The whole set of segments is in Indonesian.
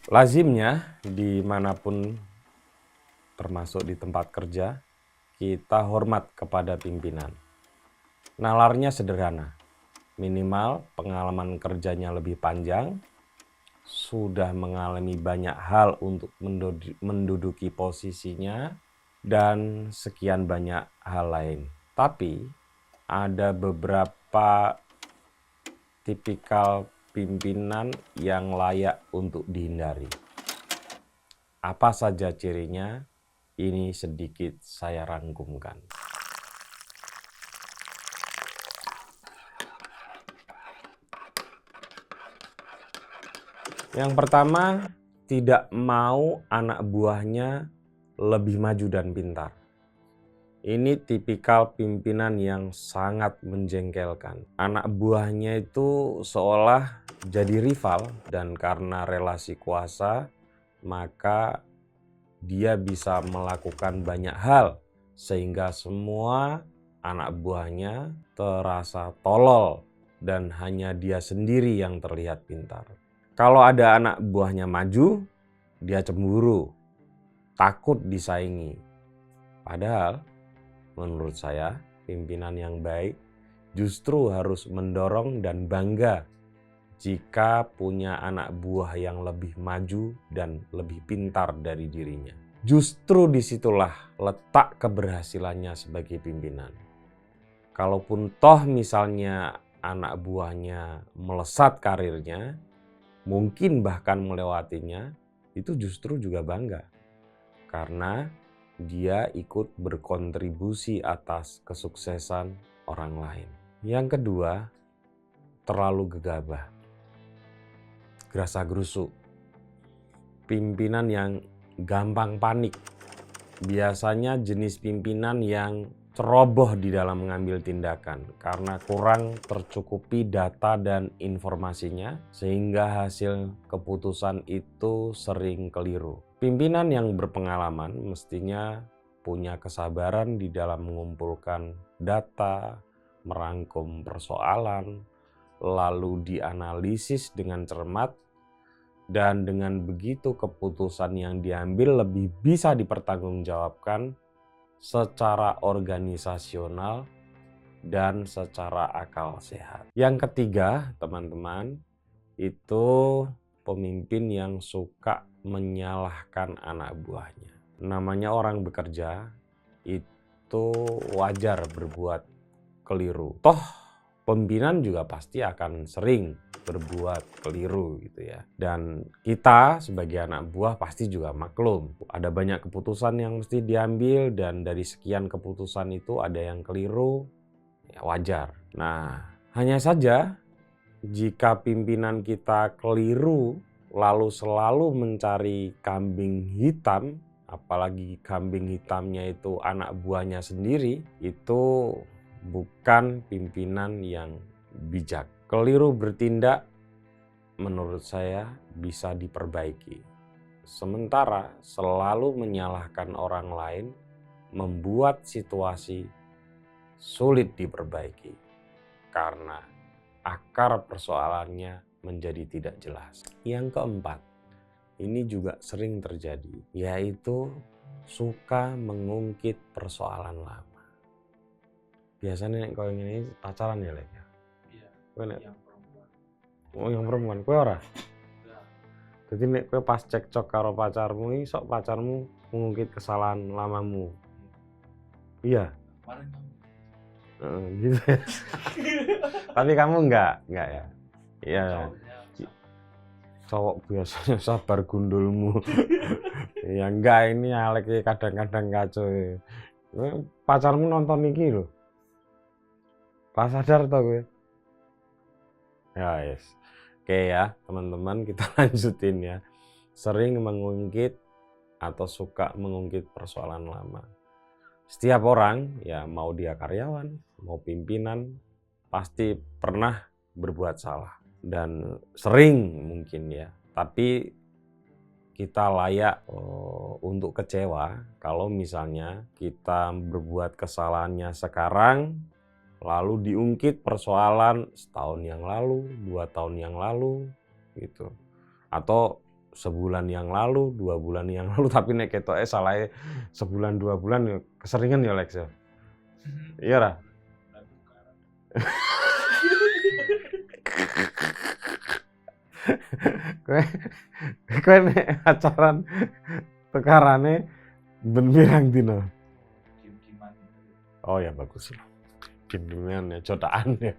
Lazimnya dimanapun termasuk di tempat kerja, kita hormat kepada pimpinan. Nalarnya sederhana, minimal pengalaman kerjanya lebih panjang, sudah mengalami banyak hal untuk menduduki posisinya, dan sekian banyak hal lain. Tapi ada beberapa tipikal pimpinan yang layak untuk dihindari. Apa saja cirinya? Ini sedikit saya rangkumkan. Yang pertama, tidak mau anak buahnya lebih maju dan pintar. Ini tipikal pimpinan yang sangat menjengkelkan. Anak buahnya itu seolah jadi rival, dan karena relasi kuasa, maka dia bisa melakukan banyak hal sehingga semua anak buahnya terasa tolol dan hanya dia sendiri yang terlihat pintar. Kalau ada anak buahnya maju, dia cemburu, takut disaingi. Padahal menurut saya, pimpinan yang baik justru harus mendorong dan bangga jika punya anak buah yang lebih maju dan lebih pintar dari dirinya. Justru disitulah letak keberhasilannya sebagai pimpinan. Kalaupun toh misalnya anak buahnya melesat karirnya, mungkin bahkan melewatinya, itu justru juga bangga. Karena dia ikut berkontribusi atas kesuksesan orang lain. Yang kedua, terlalu gegabah, gerasa-gerusuk. Pimpinan yang gampang panik. Biasanya jenis pimpinan yang ceroboh di dalam mengambil tindakan karena kurang tercukupi data dan informasinya, sehingga hasil keputusan itu sering keliru. Pimpinan yang berpengalaman mestinya punya kesabaran di dalam mengumpulkan data, merangkum persoalan, lalu dianalisis dengan cermat, dan dengan begitu keputusan yang diambil lebih bisa dipertanggungjawabkan secara organisasional dan secara akal sehat. Yang ketiga, teman-teman, itu pemimpin yang suka menyalahkan anak buahnya. Namanya orang bekerja, itu wajar berbuat keliru. Toh pimpinan juga pasti akan sering berbuat keliru gitu ya. Dan kita sebagai anak buah pasti juga maklum. Ada banyak keputusan yang mesti diambil, dan dari sekian keputusan itu ada yang keliru, ya wajar. Nah, hanya saja jika pimpinan kita keliru lalu selalu mencari kambing hitam, apalagi kambing hitamnya itu anak buahnya sendiri, itu bukan pimpinan yang bijak. Keliru bertindak menurut saya bisa diperbaiki. Sementara selalu menyalahkan orang lain membuat situasi sulit diperbaiki karena akar persoalannya menjadi tidak jelas. Yang keempat, ini juga sering terjadi, yaitu suka mengungkit persoalan lama. Biasanya nek koyo ngene pacaran ya, Lek? Iya, Kowe nek yang perempuan. oh yang perempuan, kowe ora? Enggak. Jadi nek kowe pas cekcok karo pacarmu iki sok pacarmu mengungkit kesalahan lamamu. Iya. Kemarin kamu. Gitu ya. Tapi kamu enggak ya? Iya. Cowoknya Cowok biasanya sabar gundulmu. Ya enggak, ini Alek kadang-kadang kacau. Pacarmu nonton iki lho. Pas sadar toh gue. Ya yes. Oke ya teman-teman, kita lanjutin ya. Sering mengungkit atau suka mengungkit persoalan lama. Setiap orang, ya mau dia karyawan, mau pimpinan, pasti pernah berbuat salah. Dan sering mungkin ya. Tapi kita layak untuk kecewa kalau misalnya kita berbuat kesalahannya sekarang, lalu diungkit persoalan setahun yang lalu, 2 tahun yang lalu, gitu. Atau sebulan yang lalu, 2 bulan yang lalu, tapi nek ketoke salahe sebulan 2 bulan ya keseringan ya Lex ya. Iya ra? Kowe kowe nek pacaran tukarane ben pirang dina? Oh ya bagus lah. Ginian ya, codaan ya.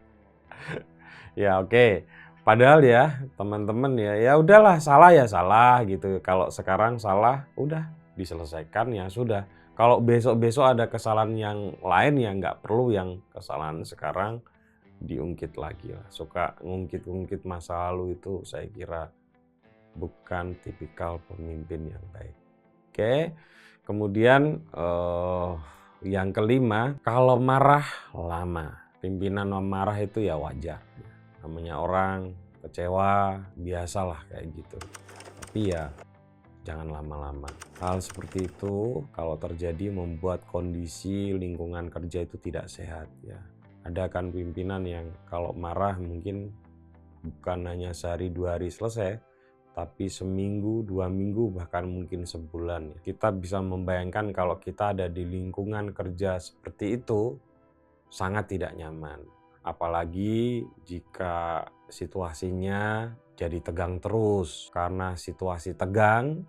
Ya oke. Padahal ya teman-teman ya udahlah salah ya salah gitu. Kalau sekarang salah udah diselesaikan ya sudah. Kalau besok-besok ada kesalahan yang lain ya nggak perlu yang kesalahan sekarang diungkit lagi lah. Suka ngungkit-ngungkit masa lalu itu saya kira bukan tipikal pemimpin yang baik. Oke. Kemudian yang kelima, kalau marah lama. Pimpinan marah itu ya wajar. Namanya orang kecewa, biasalah kayak gitu. Tapi ya jangan lama-lama. Hal seperti itu kalau terjadi membuat kondisi lingkungan kerja itu tidak sehat ya. Ada kan pimpinan yang kalau marah mungkin bukan hanya sehari 2 hari selesai, tapi seminggu, 2 minggu, bahkan mungkin sebulan. Kita bisa membayangkan kalau kita ada di lingkungan kerja seperti itu, sangat tidak nyaman. Apalagi jika situasinya jadi tegang terus. Karena situasi tegang,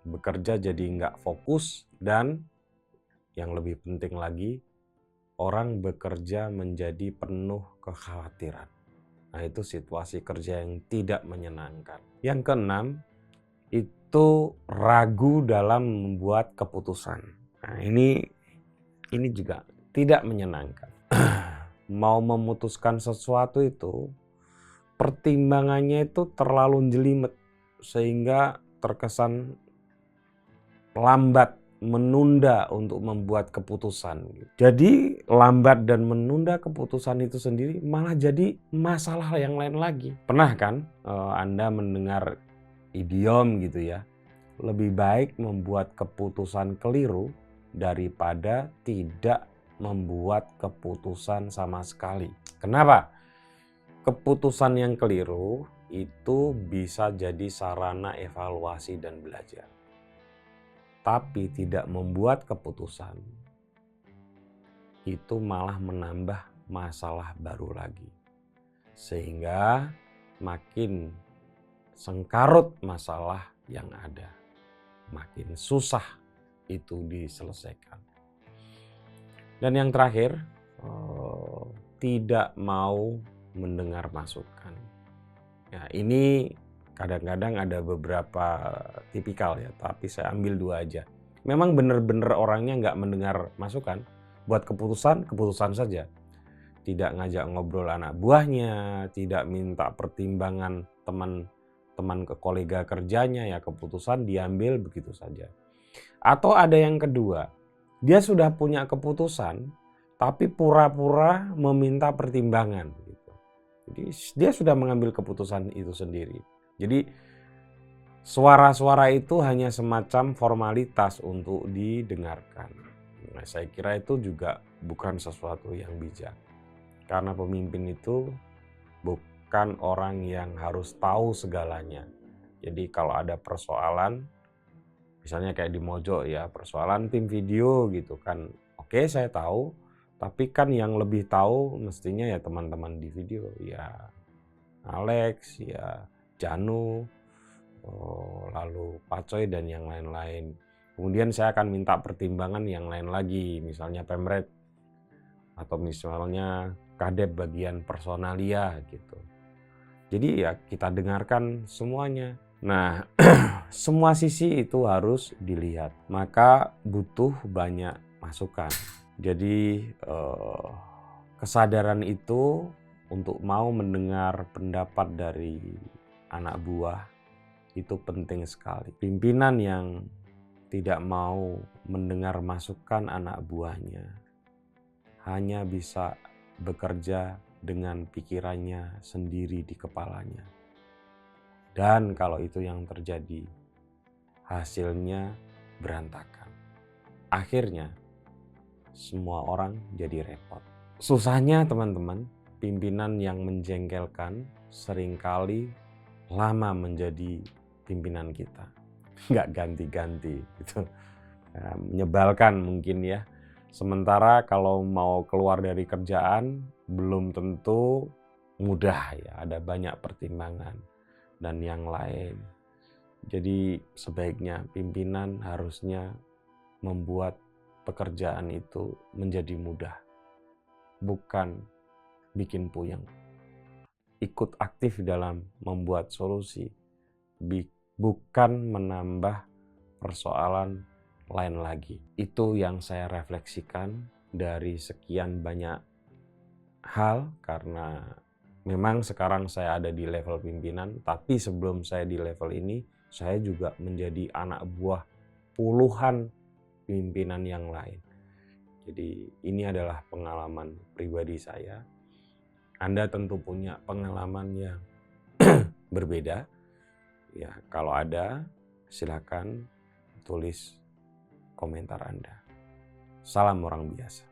bekerja jadi nggak fokus, dan yang lebih penting lagi, orang bekerja menjadi penuh kekhawatiran. Nah itu situasi kerja yang tidak menyenangkan. Yang keenam, itu ragu dalam membuat keputusan. Nah ini juga tidak menyenangkan. Mau memutuskan sesuatu itu, pertimbangannya itu terlalu jelimet, sehingga terkesan lambat, menunda untuk membuat keputusan. Jadi lambat dan menunda keputusan itu sendiri malah jadi masalah yang lain lagi. Pernah kan Anda mendengar idiom gitu ya, lebih baik membuat keputusan keliru daripada tidak membuat keputusan sama sekali. Kenapa? Keputusan yang keliru itu bisa jadi sarana evaluasi dan belajar. Tapi tidak membuat keputusan itu malah menambah masalah baru lagi. Sehingga makin sengkarut masalah yang ada. Makin susah itu diselesaikan. Dan yang terakhir, tidak mau mendengar masukan. Ya, ini kadang-kadang ada beberapa tipikal ya, tapi saya ambil 2 aja. Memang benar-benar orangnya nggak mendengar masukan, buat keputusan saja. Tidak ngajak ngobrol anak buahnya, tidak minta pertimbangan teman ke kolega kerjanya, ya keputusan diambil begitu saja. Atau ada yang kedua, dia sudah punya keputusan, tapi pura-pura meminta pertimbangan. Gitu. Jadi dia sudah mengambil keputusan itu sendiri. Jadi suara-suara itu hanya semacam formalitas untuk didengarkan. Nah, saya kira itu juga bukan sesuatu yang bijak. Karena pemimpin itu bukan orang yang harus tahu segalanya. Jadi kalau ada persoalan, misalnya kayak di Mojo ya, persoalan tim video gitu kan. Oke, saya tahu, tapi kan yang lebih tahu mestinya ya teman-teman di video. Ya Alex, ya Janu, lalu Pak Coy dan yang lain-lain. Kemudian saya akan minta pertimbangan yang lain lagi, misalnya Pemret atau misalnya Kadep bagian personalia gitu. Jadi ya kita dengarkan semuanya. Nah, semua sisi itu harus dilihat. Maka butuh banyak masukan. Jadi kesadaran itu untuk mau mendengar pendapat dari anak buah itu penting sekali. Pimpinan yang tidak mau mendengar masukan anak buahnya hanya bisa bekerja dengan pikirannya sendiri di kepalanya. Dan kalau itu yang terjadi, hasilnya berantakan. Akhirnya, semua orang jadi repot. Susahnya teman-teman, pimpinan yang menjengkelkan seringkali lama menjadi pimpinan kita. Nggak ganti-ganti gitu. Ya, menyebalkan mungkin ya. Sementara kalau mau keluar dari kerjaan belum tentu mudah ya, ada banyak pertimbangan dan yang lain. Jadi sebaiknya pimpinan harusnya membuat pekerjaan itu menjadi mudah, bukan bikin puyeng. Ikut aktif dalam membuat solusi, bukan menambah persoalan lain lagi. Itu yang saya refleksikan dari sekian banyak hal, karena memang sekarang saya ada di level pimpinan, tapi sebelum saya di level ini, saya juga menjadi anak buah puluhan pimpinan yang lain. Jadi ini adalah pengalaman pribadi saya. Anda tentu punya pengalaman yang berbeda. Ya, kalau ada, silakan tulis komentar Anda. Salam orang biasa.